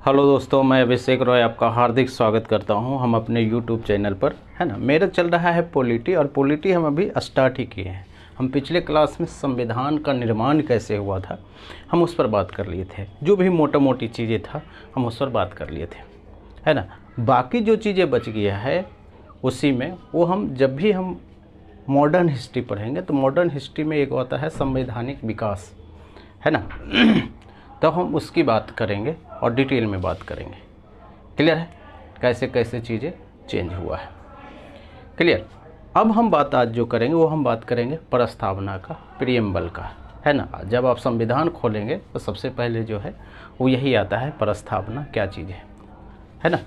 Hello दोस्तों, मैं अभिषेक रॉय आपका हार्दिक स्वागत करता हूं हम अपने यूट्यूब चैनल पर, है ना। मेरा चल रहा है पॉलिटी, और पॉलिटी हम अभी स्टार्ट ही किए हैं। हम पिछले क्लास में संविधान का निर्माण कैसे हुआ था हम उस पर बात कर लिए थे। जो भी मोटा मोटी चीज़ें था हम उस पर बात कर लिए थे, है ना। बाकी जो चीज़ें बच गया है उसी में वो हम जब भी हम मॉडर्न हिस्ट्री पढ़ेंगे तो मॉडर्न हिस्ट्री में एक होता है संवैधानिक विकास, है ना। तो हम उसकी बात करेंगे और डिटेल में बात करेंगे। क्लियर है कैसे कैसे चीज़ें चेंज हुआ है। क्लियर। अब हम बात आज जो करेंगे वो हम बात करेंगे प्रस्तावना का, प्रियम्बल का, है ना। जब आप संविधान खोलेंगे तो सबसे पहले जो है वो यही आता है, प्रस्तावना क्या चीज़ है ना।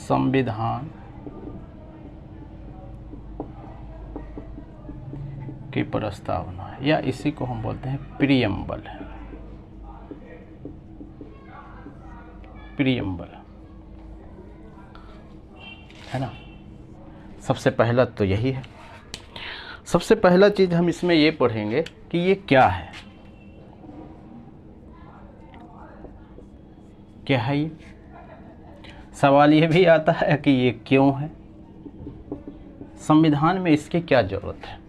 संविधान की प्रस्तावना, या इसी को हम बोलते हैं प्रियम्बल। प्रियम्बल, है ना। सबसे पहला तो यही है। सबसे पहला चीज़ हम इसमें ये पढ़ेंगे कि ये क्या है। क्या है ये? सवाल ये भी आता है कि ये क्यों है, संविधान में इसकी क्या ज़रूरत है।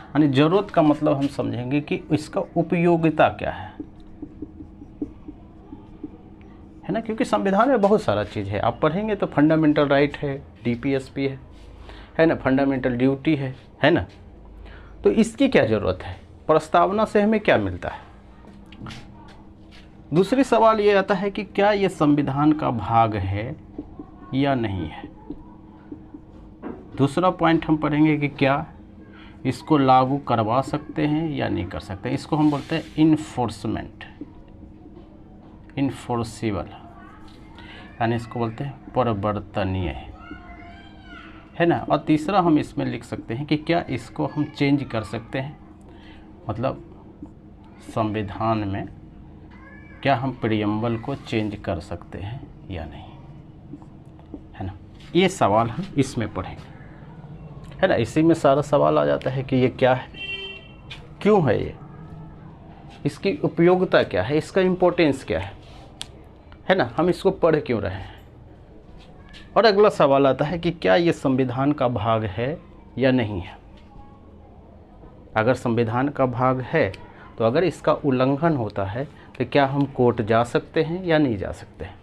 यानी ज़रूरत का मतलब हम समझेंगे कि इसका उपयोगिता क्या है ना। क्योंकि संविधान में बहुत सारा चीज़ है, आप पढ़ेंगे तो फंडामेंटल राइट है, डीपीएसपी है ना, फंडामेंटल ड्यूटी है ना। तो इसकी क्या ज़रूरत है, प्रस्तावना से हमें क्या मिलता है। दूसरी सवाल ये आता है कि क्या ये संविधान का भाग है या नहीं है। दूसरा पॉइंट हम पढ़ेंगे कि क्या इसको लागू करवा सकते हैं या नहीं कर सकते। इसको हम बोलते हैं इन्फोर्समेंट, इन्फोर्सिबल, यानी इसको बोलते हैं परिवर्तनीय, है ना। और तीसरा हम इसमें लिख सकते हैं कि क्या इसको हम चेंज कर सकते हैं, मतलब संविधान में क्या हम प्रियम्बल को चेंज कर सकते हैं या नहीं, है ना। ये सवाल हम इसमें पढ़ेंगे, है ना। इसी में सारा सवाल आ जाता है कि ये क्या है, क्यों है ये, इसकी उपयोगिता क्या है, इसका इम्पोर्टेंस क्या है ना। हम इसको पढ़ क्यों रहे हैं। और अगला सवाल आता है कि क्या ये संविधान का भाग है या नहीं है। अगर संविधान का भाग है तो अगर इसका उल्लंघन होता है तो क्या हम कोर्ट जा सकते हैं या नहीं जा सकते हैं।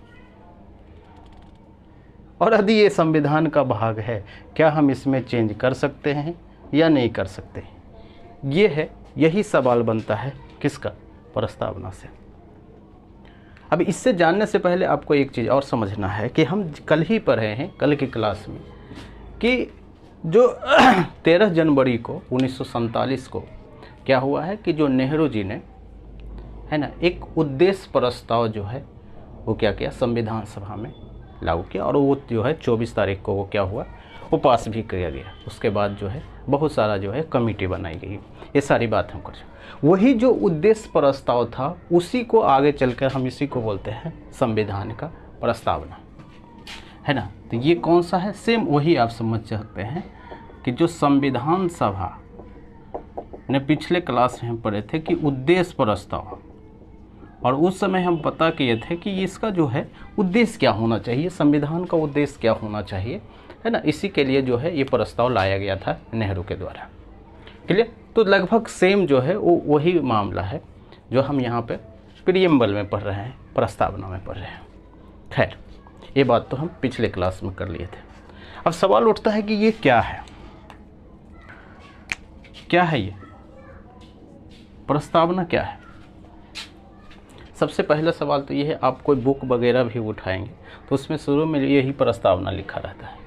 और यदि ये संविधान का भाग है क्या हम इसमें चेंज कर सकते हैं या नहीं कर सकते। ये है, यही सवाल बनता है किसका, प्रस्तावना से। अब इससे जानने से पहले आपको एक चीज़ और समझना है कि हम कल ही पढ़े हैं, कल की क्लास में, कि जो 13 जनवरी को 1947 को क्या हुआ है कि जो नेहरू जी ने, है ना, एक उद्देश्य प्रस्ताव जो है वो क्या किया, संविधान सभा में लागू किया। और वो जो है 24 तारीख को वो क्या हुआ, वो पास भी किया गया। उसके बाद जो है बहुत सारा जो है कमेटी बनाई गई। ये सारी बात हम कर, वही जो उद्देश्य प्रस्ताव था उसी को आगे चलकर हम इसी को बोलते हैं संविधान का प्रस्तावना, है ना। तो ये कौन सा है, सेम वही आप समझ सकते हैं कि जो संविधान सभा ने पिछले क्लास में हम पढ़े थे कि उद्देश्य प्रस्ताव, और उस समय हम पता किए थे कि इसका जो है उद्देश्य क्या होना चाहिए, संविधान का उद्देश्य क्या होना चाहिए, है ना। इसी के लिए जो है ये प्रस्ताव लाया गया था नेहरू के द्वारा। क्लियर। तो लगभग सेम जो है वो वही मामला है जो हम यहाँ पे प्रियम्बल में पढ़ रहे हैं, प्रस्तावना में पढ़ रहे हैं। खैर, ये बात तो हम पिछले क्लास में कर लिए थे। अब सवाल उठता है कि ये क्या है, क्या है ये प्रस्तावना, क्या है। सबसे पहला सवाल तो ये है, आप कोई बुक वगैरह भी उठाएंगे तो उसमें शुरू में यही प्रस्तावना लिखा रहता है।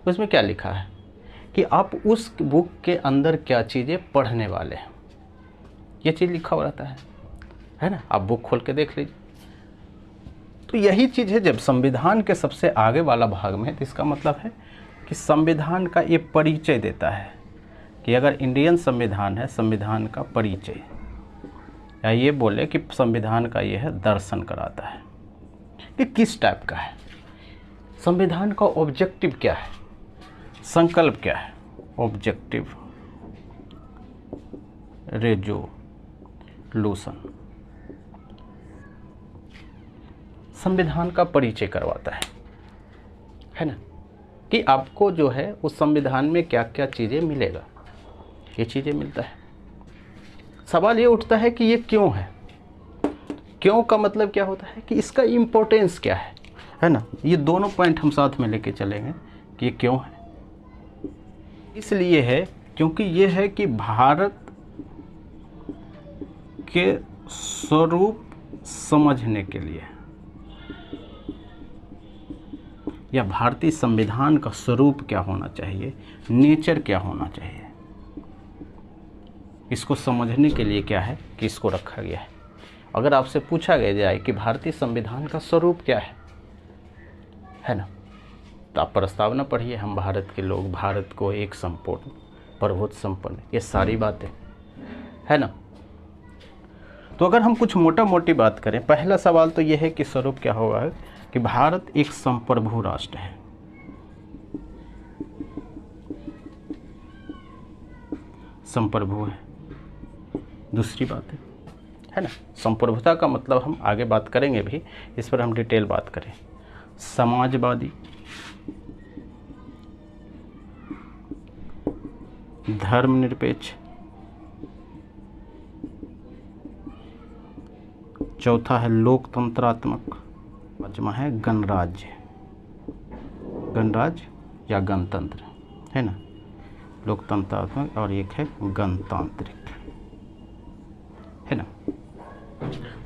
उसमें क्या लिखा है कि आप उस बुक के अंदर क्या चीज़ें पढ़ने वाले हैं, ये चीज़ लिखा हुआ रहता है ना। आप बुक खोल के देख लीजिए। तो यही चीज़ है जब संविधान के सबसे आगे वाला भाग में, तो इसका मतलब है कि संविधान का ये परिचय देता है कि अगर इंडियन संविधान है, संविधान का परिचय, या ये बोले कि संविधान का ये है दर्शन कराता है कि किस टाइप का है संविधान का, ऑब्जेक्टिव क्या है, संकल्प क्या है। ऑब्जेक्टिव रेजोल्यूशन संविधान का परिचय करवाता है ना, कि आपको जो है उस संविधान में क्या क्या चीज़ें मिलेगा, ये चीज़ें मिलता है। सवाल ये उठता है कि ये क्यों है, क्यों का मतलब क्या होता है कि इसका इम्पोर्टेंस क्या है ना। ये दोनों पॉइंट हम साथ में लेके चलेंगे कि ये क्यों है। इसलिए है क्योंकि ये है कि भारत के स्वरूप समझने के लिए, या भारतीय संविधान का स्वरूप क्या होना चाहिए, नेचर क्या होना चाहिए, इसको समझने के लिए क्या है कि इसको रखा गया है। अगर आपसे पूछा गया जाए कि भारतीय संविधान का स्वरूप क्या है ना, तो आप प्रस्तावना पढ़िए, हम भारत के लोग, भारत को एक संपूर्ण प्रभुत्व संपन्न, ये सारी बातें है ना। तो अगर हम कुछ मोटा मोटी बात करें, पहला सवाल तो यह है कि स्वरूप क्या होगा कि भारत एक संप्रभु राष्ट्र है। संप्रभु है। दूसरी बात है ना, संप्रभुता का मतलब हम आगे बात करेंगे भी, इस पर हम डिटेल बात करें। समाजवादी, धर्मनिरपेक्ष, चौथा है लोकतंत्रात्मक, पांचवा है गणराज्य, गणराज्य या गणतंत्र है ना, लोकतंत्रात्मक, और एक है गणतांत्रिक है ना।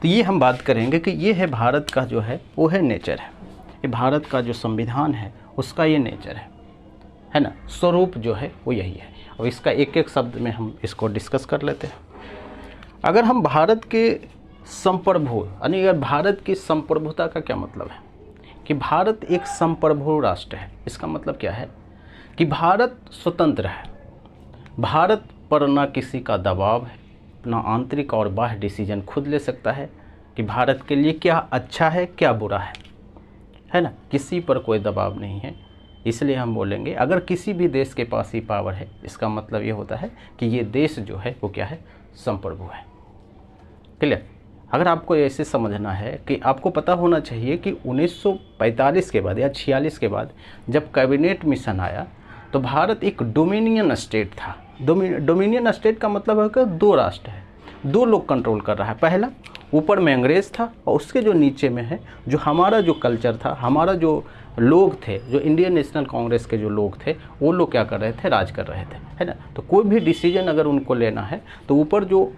तो ये हम बात करेंगे कि ये है भारत का जो है वो है नेचर है, ये भारत का जो संविधान है उसका ये नेचर है ना, स्वरूप जो है वो यही है। अब इसका एक एक शब्द में हम इसको डिस्कस कर लेते हैं। अगर हम भारत के संप्रभु, यानी अगर भारत की संप्रभुता का क्या मतलब है कि भारत एक संप्रभु राष्ट्र है, इसका मतलब क्या है कि भारत स्वतंत्र है, भारत पर ना किसी का दबाव है, ना आंतरिक और बाह्य डिसीजन खुद ले सकता है कि भारत के लिए क्या अच्छा है क्या बुरा है ना, किसी पर कोई दबाव नहीं है। इसलिए हम बोलेंगे अगर किसी भी देश के पास ही पावर है, इसका मतलब ये होता है कि ये देश जो है वो क्या है, संप्रभु है। क्लियर। अगर आपको ऐसे समझना है कि आपको पता होना चाहिए कि 1945 के बाद या 46 के बाद जब कैबिनेट मिशन आया तो भारत एक डोमिनियन स्टेट था। डोमिनियन स्टेट का मतलब है कि दो राष्ट्र है, दो लोग कंट्रोल कर रहा है। पहला ऊपर में अंग्रेज़ था और उसके जो नीचे में है जो हमारा जो कल्चर था, हमारा जो लोग थे, जो इंडियन नेशनल कांग्रेस के जो लोग थे, वो लोग क्या कर रहे थे, राज कर रहे थे, है ना। तो कोई भी डिसीजन अगर उनको लेना है तो ऊपर जो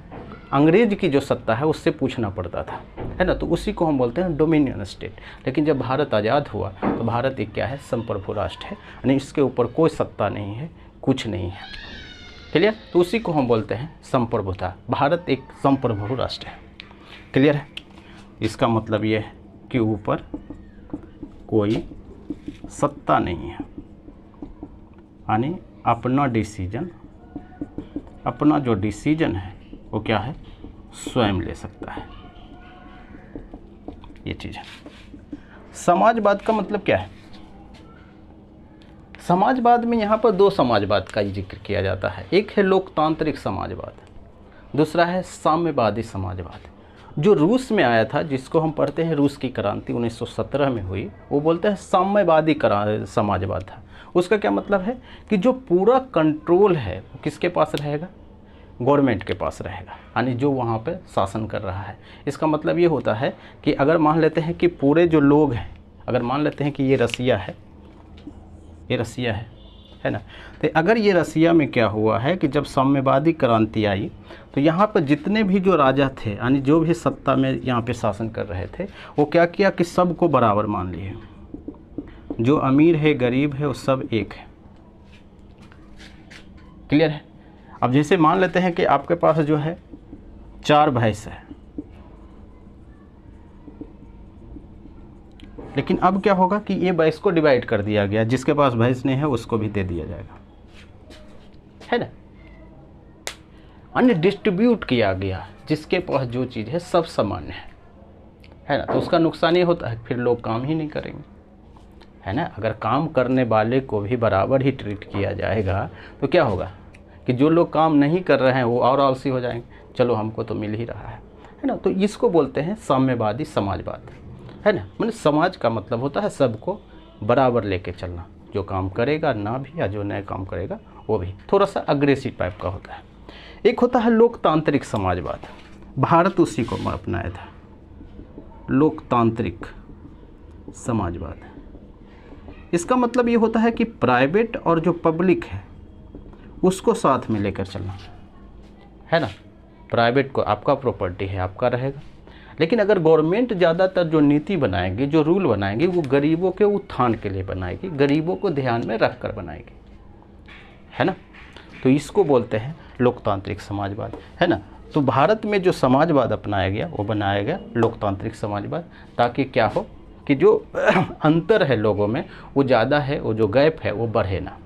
अंग्रेज की जो सत्ता है उससे पूछना पड़ता था, है ना। तो उसी को हम बोलते हैं डोमिनियन स्टेट। लेकिन जब भारत आज़ाद हुआ तो भारत एक क्या है, संप्रभु राष्ट्र है, यानी इसके ऊपर कोई सत्ता नहीं है, कुछ नहीं है। क्लियर। तो उसी को हम बोलते हैं संप्रभुता। भारत एक संप्रभु राष्ट्र है। क्लियर है। इसका मतलब ये है कि ऊपर कोई सत्ता नहीं है, यानी अपना डिसीजन, अपना जो डिसीजन है वो क्या है, स्वयं ले सकता है। ये चीज़ है। समाजवाद का मतलब क्या है? समाजवाद में यहाँ पर दो समाजवाद का जिक्र किया जाता है। एक है लोकतांत्रिक समाजवाद, दूसरा है साम्यवादी समाजवाद। जो रूस में आया था, जिसको हम पढ़ते हैं रूस की क्रांति 1917 में हुई, वो बोलते हैं साम्यवादी समाजवाद था। उसका क्या मतलब है कि जो पूरा कंट्रोल है वो किसके पास रहेगा, गवर्नमेंट के पास रहेगा, यानी जो वहाँ पे शासन कर रहा है। इसका मतलब ये होता है कि अगर मान लेते हैं कि पूरे जो लोग हैं, अगर मान लेते हैं कि ये रसिया है, ये रसिया है ना, तो अगर ये रसिया में क्या हुआ है कि जब साम्यवादी क्रांति आई तो यहाँ पर जितने भी जो राजा थे, यानी जो भी सत्ता में यहाँ पे शासन कर रहे थे, वो क्या किया कि सबको बराबर मान लिए, जो अमीर है गरीब है वो सब एक है। क्लियर है। अब जैसे मान लेते हैं कि आपके पास जो है 4 भैंस है, लेकिन अब क्या होगा कि ये भैंस को डिवाइड कर दिया गया, जिसके पास भैंस नहीं है उसको भी दे दिया जाएगा, है ना। अन्य डिस्ट्रीब्यूट किया गया, जिसके पास जो चीज़ है सब सामान्य है ना। तो उसका नुकसान ये होता है फिर लोग काम ही नहीं करेंगे, है ना। अगर काम करने वाले को भी बराबर ही ट्रीट किया जाएगा तो क्या होगा कि जो लोग काम नहीं कर रहे हैं वो और आलसी हो जाएंगे, चलो हमको तो मिल ही रहा है ना। तो इसको बोलते हैं साम्यवादी समाजवाद, है ना। मतलब समाज का मतलब होता है सबको बराबर लेके चलना, जो काम करेगा ना भी या जो नया काम करेगा वो भी, थोड़ा सा अग्रेसिव टाइप का होता है। एक होता है लोकतांत्रिक समाजवाद, भारत उसी को अपनाया था, लोकतांत्रिक समाजवाद। इसका मतलब ये होता है कि प्राइवेट और जो पब्लिक है उसको साथ में लेकर चलना, है ना। प्राइवेट को आपका प्रॉपर्टी है, आपका रहेगा, लेकिन अगर गवर्नमेंट ज़्यादातर जो नीति बनाएगी, जो रूल बनाएगी, वो गरीबों के उत्थान के लिए बनाएगी, गरीबों को ध्यान में रख कर बनाएगी, है ना। तो इसको बोलते हैं लोकतांत्रिक समाजवाद, है ना। तो भारत में जो समाजवाद अपनाया गया वो बनाया गया लोकतांत्रिक समाजवाद, ताकि क्या हो कि जो अंतर है लोगों में वो ज़्यादा है, वो जो गैप है वो बढ़े ना,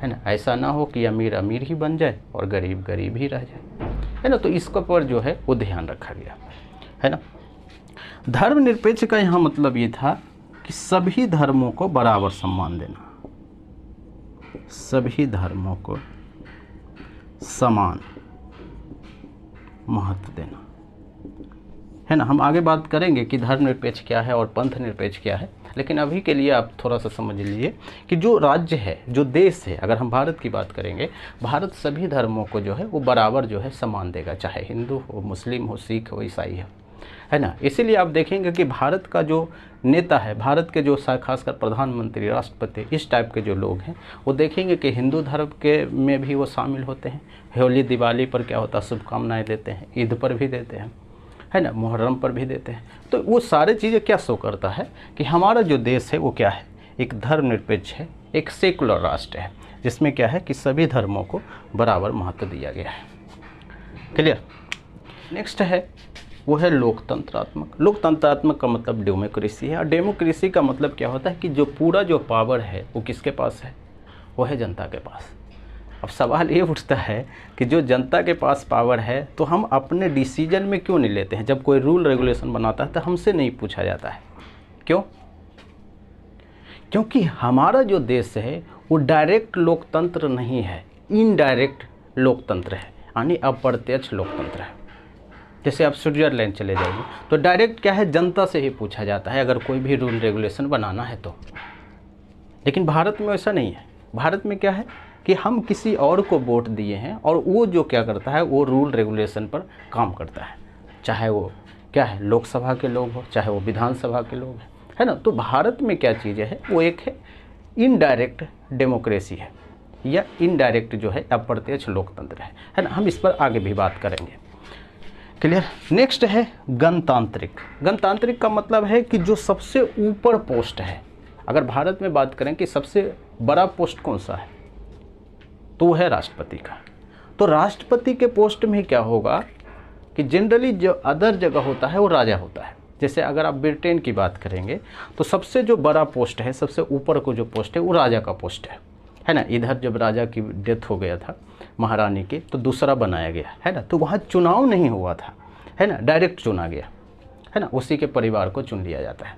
है ना। ऐसा ना हो कि अमीर अमीर ही बन जाए और गरीब गरीब ही रह जाए, है ना। तो इसके पर जो है वो ध्यान रखा गया, है ना। धर्मनिरपेक्ष का यहाँ मतलब ये था कि सभी धर्मों को बराबर सम्मान देना, सभी धर्मों को समान महत्व देना, है ना। हम आगे बात करेंगे कि धर्मनिरपेक्ष क्या है और पंथ निरपेक्ष क्या है, लेकिन अभी के लिए आप थोड़ा सा समझ लीजिए कि जो राज्य है, जो देश है, अगर हम भारत की बात करेंगे, भारत सभी धर्मों को जो है वो बराबर जो है सम्मान देगा, चाहे हिंदू हो, मुस्लिम हो, सिख हो, ईसाई हो, है ना। इसीलिए आप देखेंगे कि भारत का जो नेता है, भारत के जो खासकर प्रधानमंत्री, राष्ट्रपति, इस टाइप के जो लोग हैं, वो देखेंगे कि हिंदू धर्म के में भी वो शामिल होते हैं। होली दिवाली पर क्या होता है, शुभकामनाएं देते हैं, ईद पर भी देते हैं, है ना, मुहर्रम पर भी देते हैं। तो वो सारे चीज़ें क्या शो करता है कि हमारा जो देश है वो क्या है, एक धर्मनिरपेक्ष है, एक सेकुलर राष्ट्र है, जिसमें क्या है कि सभी धर्मों को बराबर महत्व दिया गया है। क्लियर। नेक्स्ट है वो है लोकतंत्रात्मक। लोकतंत्रात्मक का मतलब डेमोक्रेसी है, और डेमोक्रेसी का मतलब क्या होता है कि जो पूरा जो पावर है वो किसके पास है, वो है जनता के पास। अब सवाल ये उठता है कि जो जनता के पास पावर है तो हम अपने डिसीजन में क्यों नहीं लेते हैं। जब कोई रूल रेगुलेशन बनाता है तो हमसे नहीं पूछा जाता है, क्यों? क्योंकि हमारा जो देश है वो डायरेक्ट लोकतंत्र नहीं है, इनडायरेक्ट लोकतंत्र है, यानी अप्रत्यक्ष लोकतंत्र है। जैसे आप स्विट्जरलैंड चले जाइए तो डायरेक्ट क्या है, जनता से ही पूछा जाता है अगर कोई भी रूल रेगुलेशन बनाना है तो। लेकिन भारत में ऐसा नहीं है। भारत में क्या है कि हम किसी और को वोट दिए हैं और वो जो क्या करता है वो रूल रेगुलेशन पर काम करता है, चाहे वो क्या है लोकसभा के लोग हो, चाहे वो विधानसभा के लोग हैं, है ना। तो भारत में क्या चीज़ें है, वो एक है इनडायरेक्ट डेमोक्रेसी है, या इनडायरेक्ट जो है अप्रत्यक्ष लोकतंत्र है ना। हम इस पर आगे भी बात करेंगे। क्लियर। नेक्स्ट है गणतांत्रिक। गणतांत्रिक का मतलब है कि जो सबसे ऊपर पोस्ट है, अगर भारत में बात करें कि सबसे बड़ा पोस्ट कौन सा है, तो वो है राष्ट्रपति का। तो राष्ट्रपति के पोस्ट में क्या होगा कि जनरली जो अदर जगह होता है वो राजा होता है। जैसे अगर आप ब्रिटेन की बात करेंगे तो सबसे जो बड़ा पोस्ट है, सबसे ऊपर को जो पोस्ट है वो राजा का पोस्ट है ना। इधर जब राजा की डेथ हो गया था महारानी की, तो दूसरा बनाया गया, है ना। तो वहाँ चुनाव नहीं हुआ था, है ना, डायरेक्ट चुना गया, है ना, उसी के परिवार को चुन लिया जाता है।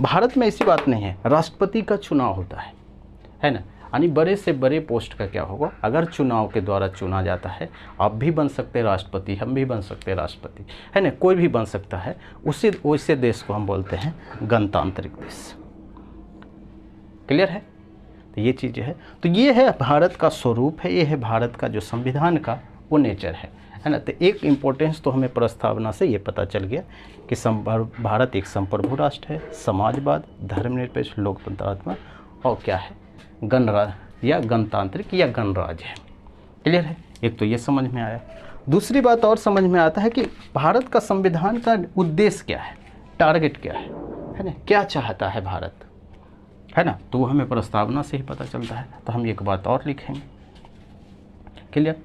भारत में ऐसी बात नहीं है, राष्ट्रपति का चुनाव होता है ना। यानी बड़े से बड़े पोस्ट का क्या होगा, अगर चुनाव के द्वारा चुना जाता है, आप भी बन सकते हैं राष्ट्रपति, हम भी बन सकते हैं राष्ट्रपति, है ना, कोई भी बन सकता है। उसी देश को हम बोलते हैं गणतांत्रिक देश। क्लियर है। तो ये चीज़ें है, तो ये है भारत का स्वरूप है, ये है भारत का जो संविधान का वो नेचर है ना। तो एक इम्पोर्टेंस तो हमें प्रस्तावना से ये पता चल गया कि भारत एक संप्रभु राष्ट्र है, समाजवाद, धर्मनिरपेक्ष, लोकतंत्रात्मक और क्या है गणराज या गणतांत्रिक या गणराज है। क्लियर है। एक तो ये समझ में आया। दूसरी बात और समझ में आता है कि भारत का संविधान का उद्देश्य क्या है, टारगेट क्या है ना, क्या चाहता है भारत, है ना। तो वो हमें प्रस्तावना से ही पता चलता है। तो हम एक बात और लिखेंगे। क्लियर।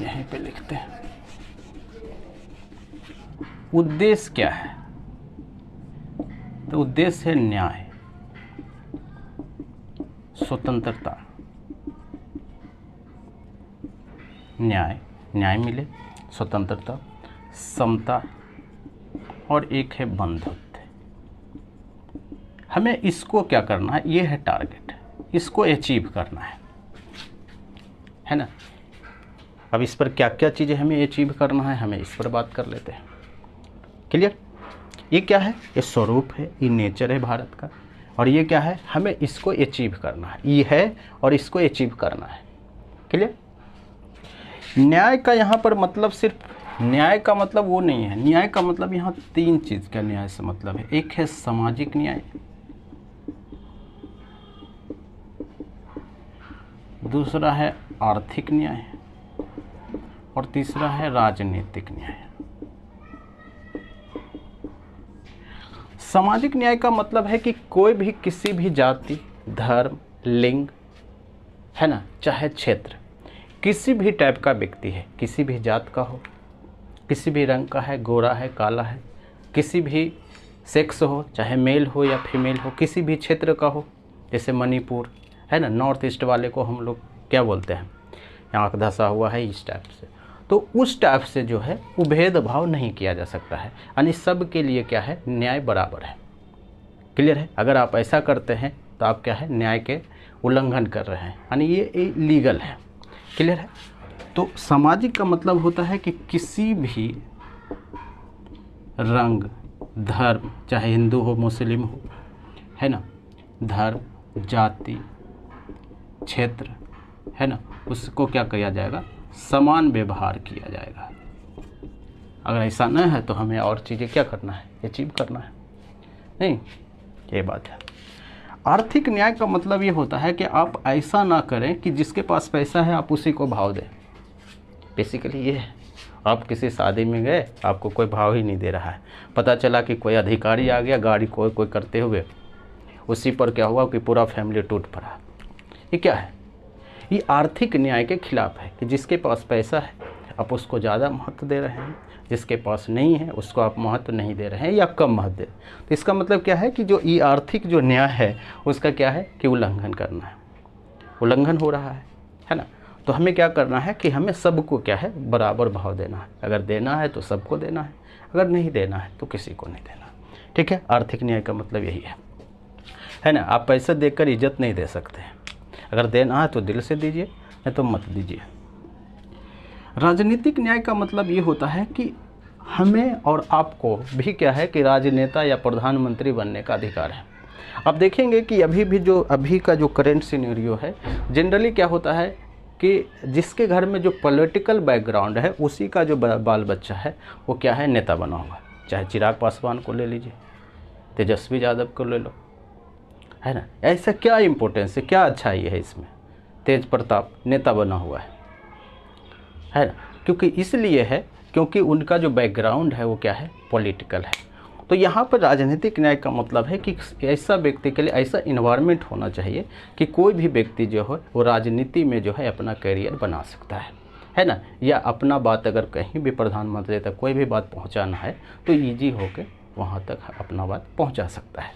यहीं पे लिखते हैं उद्देश्य क्या है। तो उद्देश्य है न्याय, स्वतंत्रता, न्याय मिले, स्वतंत्रता, समता और एक है बंधुत्व। हमें इसको क्या करना है, ये है टारगेट, इसको अचीव करना है ना। अब इस पर क्या क्या चीज़ें हमें अचीव करना है, हमें इस पर बात कर लेते हैं। क्लियर? ये क्या है, ये स्वरूप है, ये नेचर है भारत का, और ये क्या है, हमें इसको अचीव करना है, ये है और इसको अचीव करना है। क्लियर? न्याय का यहाँ पर मतलब सिर्फ न्याय का मतलब वो नहीं है, न्याय का मतलब यहाँ 3 चीज़ का न्याय से मतलब है। एक है सामाजिक न्याय, दूसरा है आर्थिक न्याय, और तीसरा है राजनीतिक न्याय। सामाजिक न्याय का मतलब है कि कोई भी किसी भी जाति, धर्म, लिंग, है ना, चाहे क्षेत्र, किसी भी टाइप का व्यक्ति है, किसी भी जात का हो, किसी भी रंग का है, गोरा है, काला है, किसी भी सेक्स हो, चाहे मेल हो या फीमेल हो, किसी भी क्षेत्र का हो, जैसे मणिपुर है ना, नॉर्थ ईस्ट वाले को हम लोग क्या बोलते हैं, आँख धंसा हुआ है, इस टाइप से, तो उस टाइप से जो है वो भेदभाव नहीं किया जा सकता है, यानी सब के लिए क्या है, न्याय बराबर है। क्लियर है? अगर आप ऐसा करते हैं तो आप क्या है, न्याय के उल्लंघन कर रहे हैं, यानी ये लीगल है। क्लियर है? तो सामाजिक का मतलब होता है कि किसी भी रंग, धर्म, चाहे हिंदू हो, मुस्लिम हो, है ना, धर्म, जाति, क्षेत्र, है ना, उसको क्या किया जाएगा, समान व्यवहार किया जाएगा। अगर ऐसा न है तो हमें और चीज़ें क्या करना है, अचीव करना है, नहीं, ये बात है। आर्थिक न्याय का मतलब ये होता है कि आप ऐसा ना करें कि जिसके पास पैसा है आप उसी को भाव दें। बेसिकली ये है, आप किसी शादी में गए, आपको कोई भाव ही नहीं दे रहा है, पता चला कि कोई अधिकारी आ गया गाड़ी कोई करते हुए, उसी पर क्या हुआ कि पूरा फैमिली टूट पड़ा। ये क्या है, ये आर्थिक न्याय के खिलाफ है कि जिसके पास पैसा है आप उसको ज़्यादा महत्व दे रहे हैं, जिसके पास नहीं है उसको आप महत्व नहीं दे रहे हैं या कम महत्व दे। तो इसका मतलब क्या है कि जो ये आर्थिक जो न्याय है उसका क्या है कि उल्लंघन करना है, उल्लंघन हो रहा है ना। तो हमें क्या करना है कि हमें सबको क्या है, बराबर भाव देना है। अगर देना है तो सबको देना है, अगर नहीं देना है तो किसी को नहीं देना। ठीक है, आर्थिक न्याय का मतलब यही है ना। आप पैसे देकर इज्जत नहीं दे सकते, अगर देना है तो दिल से दीजिए, नहीं तो मत दीजिए। राजनीतिक न्याय का मतलब ये होता है कि हमें और आपको भी क्या है कि राजनेता या प्रधानमंत्री बनने का अधिकार है। आप देखेंगे कि अभी का जो करेंट सिनेरियो है, जनरली क्या होता है कि जिसके घर में जो पॉलिटिकल बैकग्राउंड है उसी का जो बाल बच्चा है वो क्या है, नेता बना हुआ। चाहे चिराग पासवान को ले लीजिए, तेजस्वी यादव को ले लो, है ना। ऐसा क्या इम्पोर्टेंस है, क्या अच्छाई है इसमें, तेज प्रताप नेता बना हुआ है ना। क्योंकि इसलिए है क्योंकि उनका जो बैकग्राउंड है वो क्या है, पॉलिटिकल है। तो यहाँ पर राजनीतिक न्याय का मतलब है कि ऐसा व्यक्ति के लिए ऐसा इन्वायरमेंट होना चाहिए कि कोई भी व्यक्ति जो है वो राजनीति में जो है अपना करियर बना सकता है ना। या अपना बात अगर कहीं भी प्रधानमंत्री तक कोई भी बात पहुँचाना है तो ईजी होकर वहाँ तक अपना बात पहुँचा सकता है।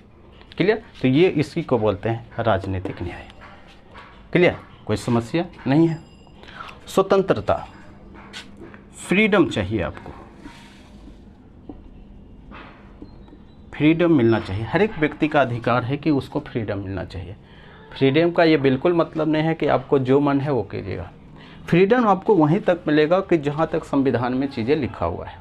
क्लियर? तो ये इसी को बोलते हैं राजनीतिक न्याय। क्लियर? कोई समस्या नहीं है। स्वतंत्रता, फ्रीडम चाहिए आपको, फ्रीडम मिलना चाहिए। हर एक व्यक्ति का अधिकार है कि उसको फ्रीडम मिलना चाहिए। फ्रीडम का ये बिल्कुल मतलब नहीं है कि आपको जो मन है वो कीजिएगा। फ्रीडम आपको वहीं तक मिलेगा कि जहाँ तक संविधान में चीज़ें लिखा हुआ है।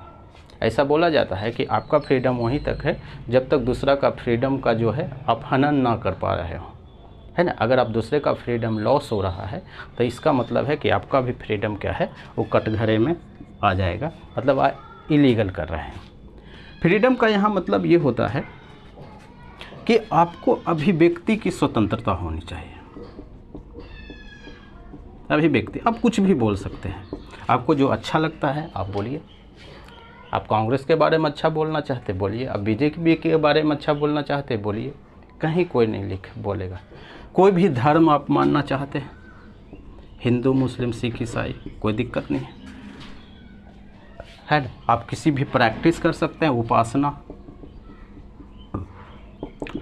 ऐसा बोला जाता है कि आपका फ्रीडम वहीं तक है जब तक दूसरा का फ्रीडम का जो है आप हनन ना कर पा रहे हो, है ना। अगर आप दूसरे का फ्रीडम लॉस हो रहा है तो इसका मतलब है कि आपका भी फ्रीडम क्या है, वो कटघरे में आ जाएगा, मतलब आप इलीगल कर रहे हैं। फ्रीडम का यहाँ मतलब ये होता है कि आपको अभिव्यक्ति की स्वतंत्रता होनी चाहिए। अभिव्यक्ति, आप कुछ भी बोल सकते हैं, आपको जो अच्छा लगता है आप बोलिए। आप कांग्रेस के बारे में अच्छा बोलना चाहते बोलिए, आप बीजेपी के बारे में अच्छा बोलना चाहते बोलिए, कहीं कोई नहीं बोलेगा। कोई भी धर्म आप मानना चाहते हैं, हिंदू, मुस्लिम, सिख, ईसाई, कोई दिक्कत नहीं है ना। आप किसी भी प्रैक्टिस कर सकते हैं, उपासना।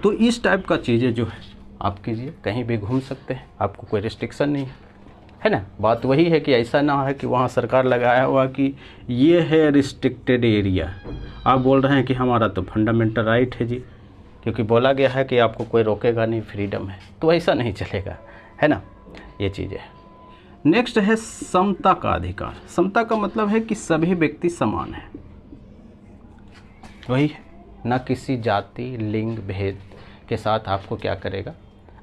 तो इस टाइप का चीज़ें जो है आप कीजिए, कहीं भी घूम सकते हैं, आपको कोई रिस्ट्रिक्शन नहीं है ना। बात वही है कि ऐसा ना है कि वहाँ सरकार लगाया हुआ कि ये है रिस्ट्रिक्टेड एरिया, आप बोल रहे हैं कि हमारा तो फंडामेंटल राइट है जी, क्योंकि बोला गया है कि आपको कोई रोकेगा नहीं, फ्रीडम है, तो ऐसा नहीं चलेगा, है ना, ये चीज़ है। नेक्स्ट है समता का अधिकार। समता का मतलब है कि सभी व्यक्ति समान है, वही है, ना किसी जाति लिंग भेद के साथ आपको क्या करेगा,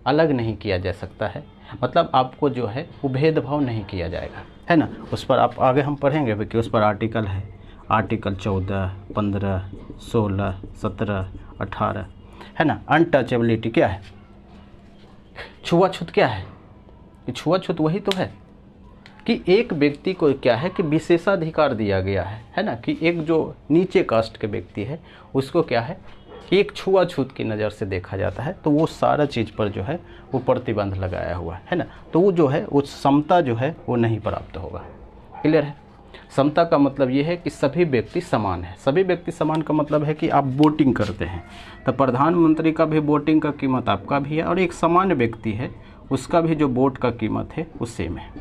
अलग नहीं किया जा सकता है, मतलब आपको जो है वो भेदभाव नहीं किया जाएगा, है ना। उस पर आप आगे हम पढ़ेंगे भी कि उस पर आर्टिकल है, आर्टिकल 14, 15, 16, 17, 18, है ना। अनटचेबिलिटी क्या है, छुआछूत क्या है, कि छुआछूत वही तो है कि एक व्यक्ति को क्या है कि विशेषाधिकार दिया गया है ना, कि एक जो नीचे कास्ट के व्यक्ति है उसको क्या है कि एक छुआछूत की नज़र से देखा जाता है, तो वो सारा चीज़ पर जो है वो प्रतिबंध लगाया हुआ है ना, तो वो जो है वो समता जो है वो नहीं प्राप्त होगा। क्लियर है। समता का मतलब ये है कि सभी व्यक्ति समान है। सभी व्यक्ति समान का मतलब है कि आप वोटिंग करते हैं तो प्रधानमंत्री का भी वोटिंग का कीमत आपका भी है, और एक सामान्य व्यक्ति है उसका भी जो वोट का कीमत है वो सेम है।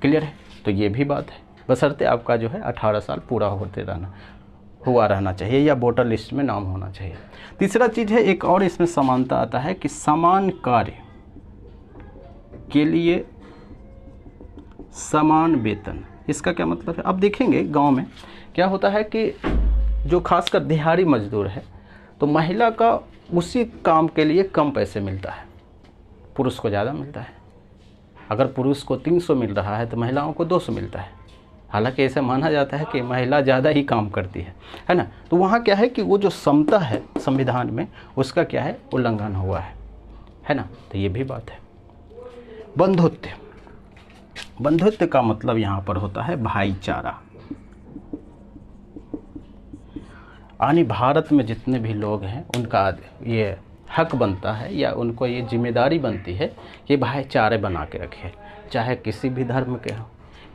क्लियर है। तो ये भी बात है, बशर्ते आपका जो है 18 साल पूरा हुआ रहना चाहिए या वोटर लिस्ट में नाम होना चाहिए। तीसरा चीज़ है, एक और इसमें समानता आता है कि समान कार्य के लिए समान वेतन। इसका क्या मतलब है, अब देखेंगे गांव में क्या होता है कि जो खासकर दिहाड़ी मजदूर है तो महिला का उसी काम के लिए कम पैसे मिलता है, पुरुष को ज़्यादा मिलता है। अगर पुरुष को 300 मिल रहा है तो महिलाओं को 200 मिलता है। हालांकि ऐसा माना जाता है कि महिला ज़्यादा ही काम करती है ना। तो वहाँ क्या है कि वो जो समता है संविधान में उसका क्या है उल्लंघन हुआ है ना। तो ये भी बात है। बंधुत्व, बंधुत्व का मतलब यहाँ पर होता है भाईचारा। यानी भारत में जितने भी लोग हैं उनका ये हक बनता है या उनको ये जिम्मेदारी बनती है कि भाईचारे बना के रखे, चाहे किसी भी धर्म के हो,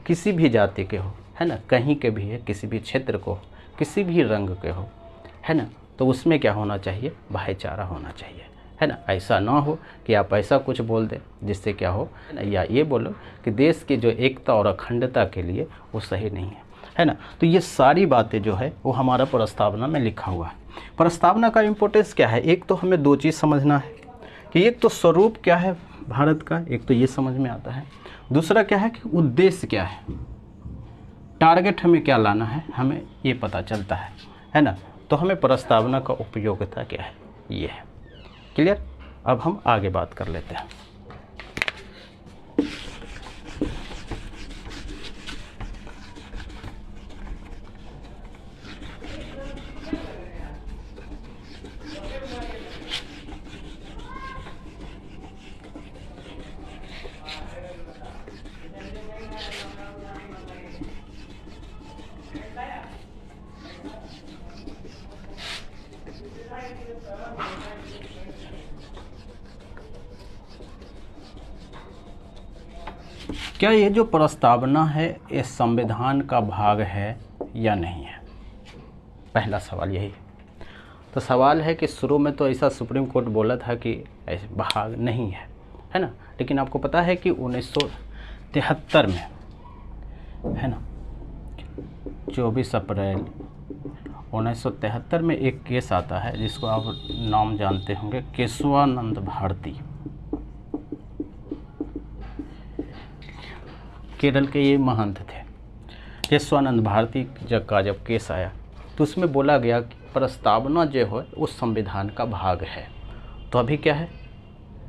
किसी भी जाति के हो, है ना, कहीं के भी है, किसी भी क्षेत्र को, किसी भी रंग के हो, है ना। तो उसमें क्या होना चाहिए, भाईचारा होना चाहिए, है ना। ऐसा ना हो कि आप ऐसा कुछ बोल दें जिससे क्या हो, या ये बोलो कि देश की जो एकता और अखंडता के लिए वो सही नहीं है ना। तो ये सारी बातें जो है वो हमारा प्रस्तावना में लिखा हुआ है। प्रस्तावना का इम्पोर्टेंस क्या है, एक तो हमें दो चीज़ समझना है कि एक तो स्वरूप क्या है भारत का, एक तो ये समझ में आता है, दूसरा क्या है कि उद्देश्य क्या है, टारगेट हमें क्या लाना है, हमें ये पता चलता है ना। तो हमें प्रस्तावना का उपयोगिता क्या है ये है। क्लियर। अब हम आगे बात कर लेते हैं। क्या ये जो प्रस्तावना है ये संविधान का भाग है या नहीं है, पहला सवाल यही है। तो सवाल है कि शुरू में तो ऐसा सुप्रीम कोर्ट बोला था कि ऐसे भाग नहीं है ना, लेकिन आपको पता है कि 1973 में, है ना, 24 अप्रैल 1973 में एक केस आता है जिसको आप नाम जानते होंगे, केशवानंद भारती। केरल के ये महंत थे। केशवानंद भारती जब केस आया तो उसमें बोला गया कि प्रस्तावना जो है वो संविधान का भाग है। तो अभी क्या है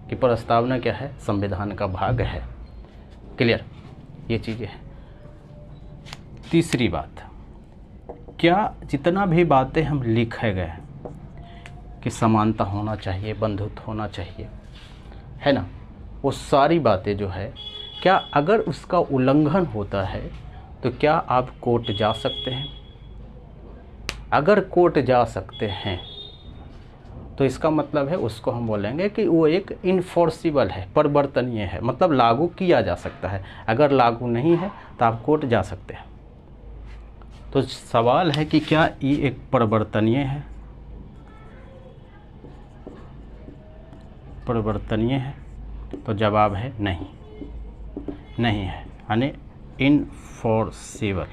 कि प्रस्तावना क्या है, संविधान का भाग है। क्लियर, ये चीज़ें हैं। तीसरी बात, क्या जितना भी बातें हम लिखे गए कि समानता होना चाहिए, बंधुत्व होना चाहिए, है ना, वो सारी बातें जो है, क्या अगर उसका उल्लंघन होता है तो क्या आप कोर्ट जा सकते हैं? अगर कोर्ट जा सकते हैं तो इसका मतलब है उसको हम बोलेंगे कि वो एक इन्फोर्सिबल है, परिवर्तनीय है, मतलब लागू किया जा सकता है। अगर लागू नहीं है तो आप कोर्ट जा सकते हैं। तो सवाल है कि क्या ये एक परिवर्तनीय है, परिवर्तनीय है? तो जवाब है नहीं, नहीं है, यानी इनफोर्सेबल,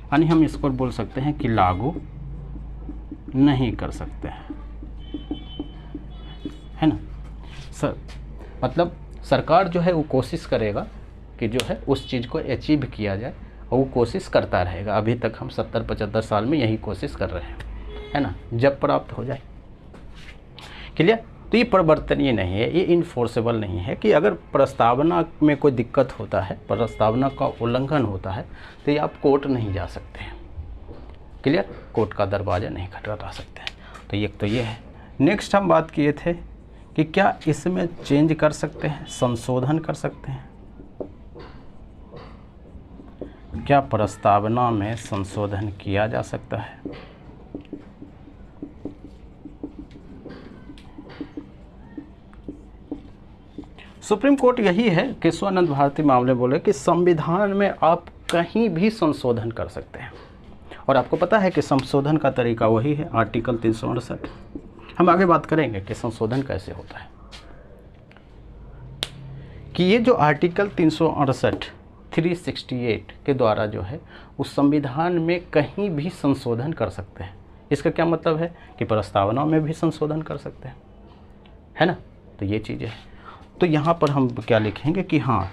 यानी हम इसको बोल सकते हैं कि लागू नहीं कर सकते हैं, है ना सर। मतलब सरकार जो है वो कोशिश करेगा कि जो है उस चीज़ को अचीव किया जाए, और वो कोशिश करता रहेगा। अभी तक हम 70-75 साल में यही कोशिश कर रहे हैं, है ना, जब प्राप्त हो जाए। क्लियर। तो ये परिवर्तनीय नहीं है, ये इनफोर्सेबल नहीं है कि अगर प्रस्तावना में कोई दिक्कत होता है, प्रस्तावना का उल्लंघन होता है, तो ये आप कोर्ट नहीं जा सकते हैं। क्लियर। कोर्ट का दरवाज़ा नहीं खटखटा सकते हैं। तो ये है। नेक्स्ट हम बात किए थे कि क्या इसमें चेंज कर सकते हैं, संशोधन कर सकते हैं। क्या प्रस्तावना में संशोधन किया जा सकता है? सुप्रीम कोर्ट यही है, केशवानंद भारती मामले बोले कि संविधान में आप कहीं भी संशोधन कर सकते हैं। और आपको पता है कि संशोधन का तरीका वही है, आर्टिकल 368। हम आगे बात करेंगे कि संशोधन कैसे होता है। कि ये जो आर्टिकल 368 368 के द्वारा जो है उस संविधान में कहीं भी संशोधन कर सकते हैं। इसका क्या मतलब है कि प्रस्तावना में भी संशोधन कर सकते हैं, है ना। तो ये चीज़ें हैं। तो यहाँ पर हम क्या लिखेंगे कि हाँ,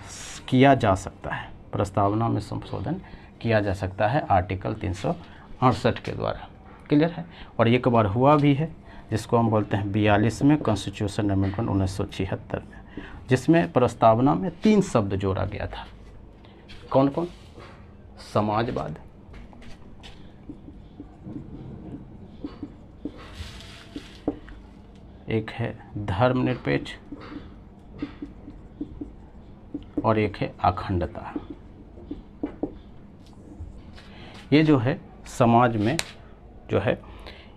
किया जा सकता है, प्रस्तावना में संशोधन किया जा सकता है आर्टिकल 368 के द्वारा। क्लियर है। और एक बार हुआ भी है, जिसको हम बोलते हैं 42 में कॉन्स्टिट्यूशन अमेंडमेंट 1976 में, जिसमें प्रस्तावना में 3 शब्द जोड़ा गया था। कौन कौन? समाजवाद, एक है धर्मनिरपेक्ष, और एक है अखंडता। ये जो है समाज में जो है,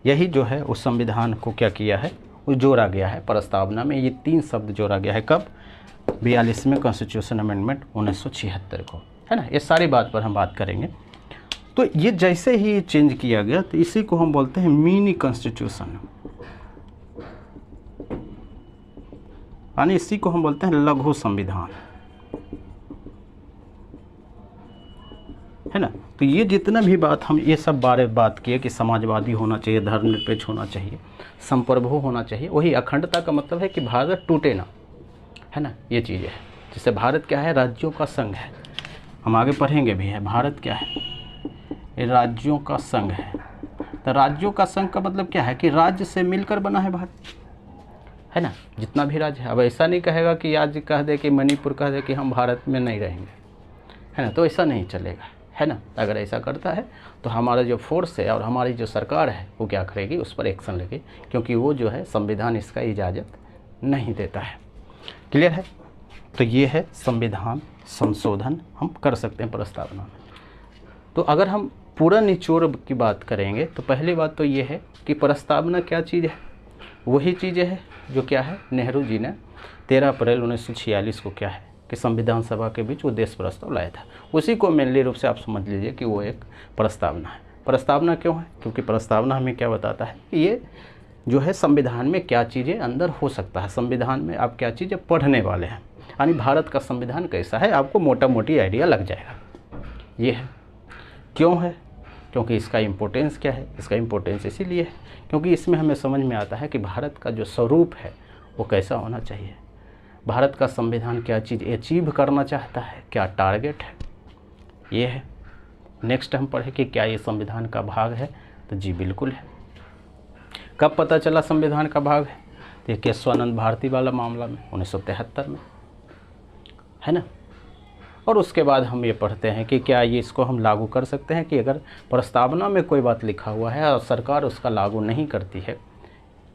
यही जो है उस संविधान को क्या किया है, वो जोड़ा गया है प्रस्तावना में। ये 3 शब्द जोड़ा गया है कब? 42 में कॉन्स्टिट्यूशन अमेंडमेंट 1976 को, है ना। ये सारी बात पर हम बात करेंगे। तो ये जैसे ही चेंज किया गया, तो इसी को हम बोलते हैं मिनी कॉन्स्टिट्यूशन, यानी इसी को हम बोलते हैं लघु संविधान, है ना। तो ये जितना भी बात हम ये सब बारे बात किए कि समाजवादी होना चाहिए, धर्मनिरपेक्ष होना चाहिए, संप्रभु होना चाहिए, वही अखंडता का मतलब है कि भारत टूटे ना, है ना। ये चीज़ें है। जैसे भारत क्या है? राज्यों का संघ है। हम आगे पढ़ेंगे भी है, भारत क्या है? ये राज्यों का संघ है। तो राज्यों का संघ का मतलब क्या है कि राज्य से मिलकर बना है भारत, है ना। जितना भी राज्य है, अब ऐसा नहीं कहेगा कि आज कह दे कि मणिपुर कह दे कि हम भारत में नहीं रहेंगे, है ना, तो ऐसा नहीं चलेगा, है ना। अगर ऐसा करता है तो हमारा जो फोर्स है और हमारी जो सरकार है वो क्या करेगी? उस पर एक्शन लेगी, क्योंकि वो जो है संविधान इसका इजाज़त नहीं देता है। क्लियर है। तो ये है संविधान संशोधन हम कर सकते हैं प्रस्तावना में। तो अगर हम पूरा निचोड़ की बात करेंगे तो पहली बात तो ये है कि प्रस्तावना क्या चीज़ है? वही चीज़ें है जो क्या है, नेहरू जी ने 13 अप्रैल 1946 को क्या है कि संविधान सभा के बीच उद्देश्य प्रस्ताव लाया था। उसी को मेनली रूप से आप समझ लीजिए कि वो एक प्रस्तावना है। प्रस्तावना क्यों है? क्योंकि प्रस्तावना हमें क्या बताता है कि ये जो है संविधान में क्या चीज़ें अंदर हो सकता है, संविधान में आप क्या चीज़ें पढ़ने वाले हैं, यानी भारत का संविधान कैसा है, आपको मोटा मोटी आइडिया लग जाएगा। ये है। क्यों है? क्योंकि इसका इम्पोर्टेंस क्या है? इसका इम्पोर्टेंस इसीलिए है क्योंकि इसमें हमें समझ में आता है कि भारत का जो स्वरूप है वो कैसा होना चाहिए, भारत का संविधान क्या चीज़ अचीव करना चाहता है, क्या टारगेट है, ये है। नेक्स्ट हम पढ़े कि क्या ये संविधान का भाग है, तो जी बिल्कुल है। कब पता चला संविधान का भाग है? तो ये केशवानंद भारती वाला मामला में 1973 में, है ना। और उसके बाद हम ये पढ़ते हैं कि क्या ये इसको हम लागू कर सकते हैं कि अगर प्रस्तावना में कोई बात लिखा हुआ है और सरकार उसका लागू नहीं करती है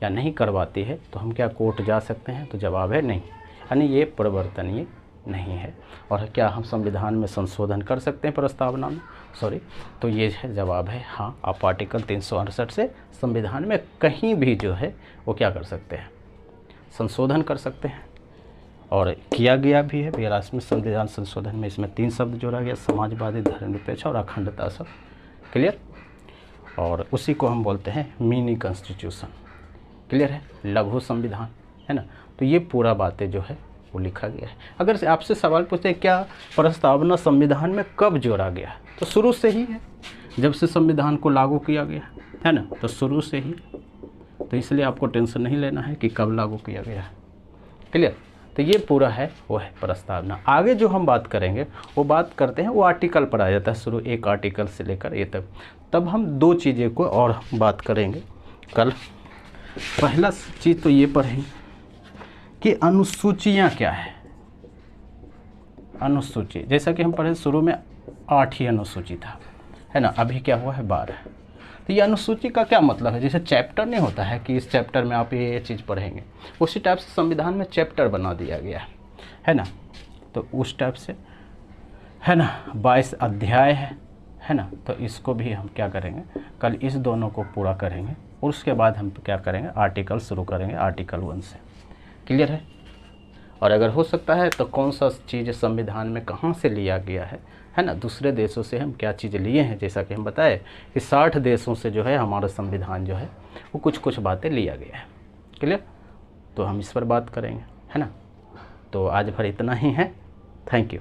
या नहीं करवाती है तो हम क्या कोर्ट जा सकते हैं? तो जवाब है नहीं, यानी ये परिवर्तनीय नहीं है। और क्या हम संविधान में संशोधन कर सकते हैं प्रस्तावना में? तो ये है जवाब है हाँ, आप आर्टिकल 368 से संविधान में कहीं भी जो है वो क्या कर सकते हैं, संशोधन कर सकते हैं। और किया गया भी है 42 में संविधान संशोधन में। इसमें 3 शब्द जोड़ा गया, समाजवादी, धर्मनिरपेक्ष और अखंडता, सब क्लियर। और उसी को हम बोलते हैं मिनी कॉन्स्टिट्यूशन। क्लियर है, लघु संविधान, है ना। तो ये पूरा बातें जो है वो लिखा गया है। अगर से आपसे सवाल पूछते हैं क्या प्रस्तावना संविधान में कब जोड़ा गया, तो शुरू से ही है, जब से संविधान को लागू किया गया, है ना। तो शुरू से ही, तो इसलिए आपको टेंशन नहीं लेना है कि कब लागू किया गया है। क्लियर। तो ये पूरा है वो है प्रस्तावना। आगे जो हम बात करेंगे वो बात करते हैं, वो आर्टिकल पर आ जाता है शुरू, एक आर्टिकल से लेकर ये तक। तब हम दो चीज़ें को और बात करेंगे कल। पहला चीज़ तो ये पढ़ेंगे कि अनुसूचियाँ क्या है। अनुसूची, जैसा कि हम पढ़े शुरू में 8 ही अनुसूची था, है ना, अभी क्या हुआ है 12। तो ये अनुसूची का क्या मतलब है, जैसे चैप्टर नहीं होता है कि इस चैप्टर में आप ये चीज़ पढ़ेंगे, उसी टाइप से संविधान में चैप्टर बना दिया गया है ना। तो उस टाइप से, है ना, 22 अध्याय है ना। तो इसको भी हम क्या करेंगे कल, इस दोनों को पूरा करेंगे और उसके बाद हम क्या करेंगे, आर्टिकल शुरू करेंगे आर्टिकल 1 से। क्लियर है। और अगर हो सकता है तो कौन सा चीज़ संविधान में कहाँ से लिया गया है ना, दूसरे देशों से हम क्या चीज़ लिए हैं, जैसा कि हम बताए कि 60 देशों से जो है हमारा संविधान जो है वो कुछ कुछ बातें लिया गया है। क्लियर। तो हम इस पर बात करेंगे, है ना। तो आज भर इतना ही है। Thank you.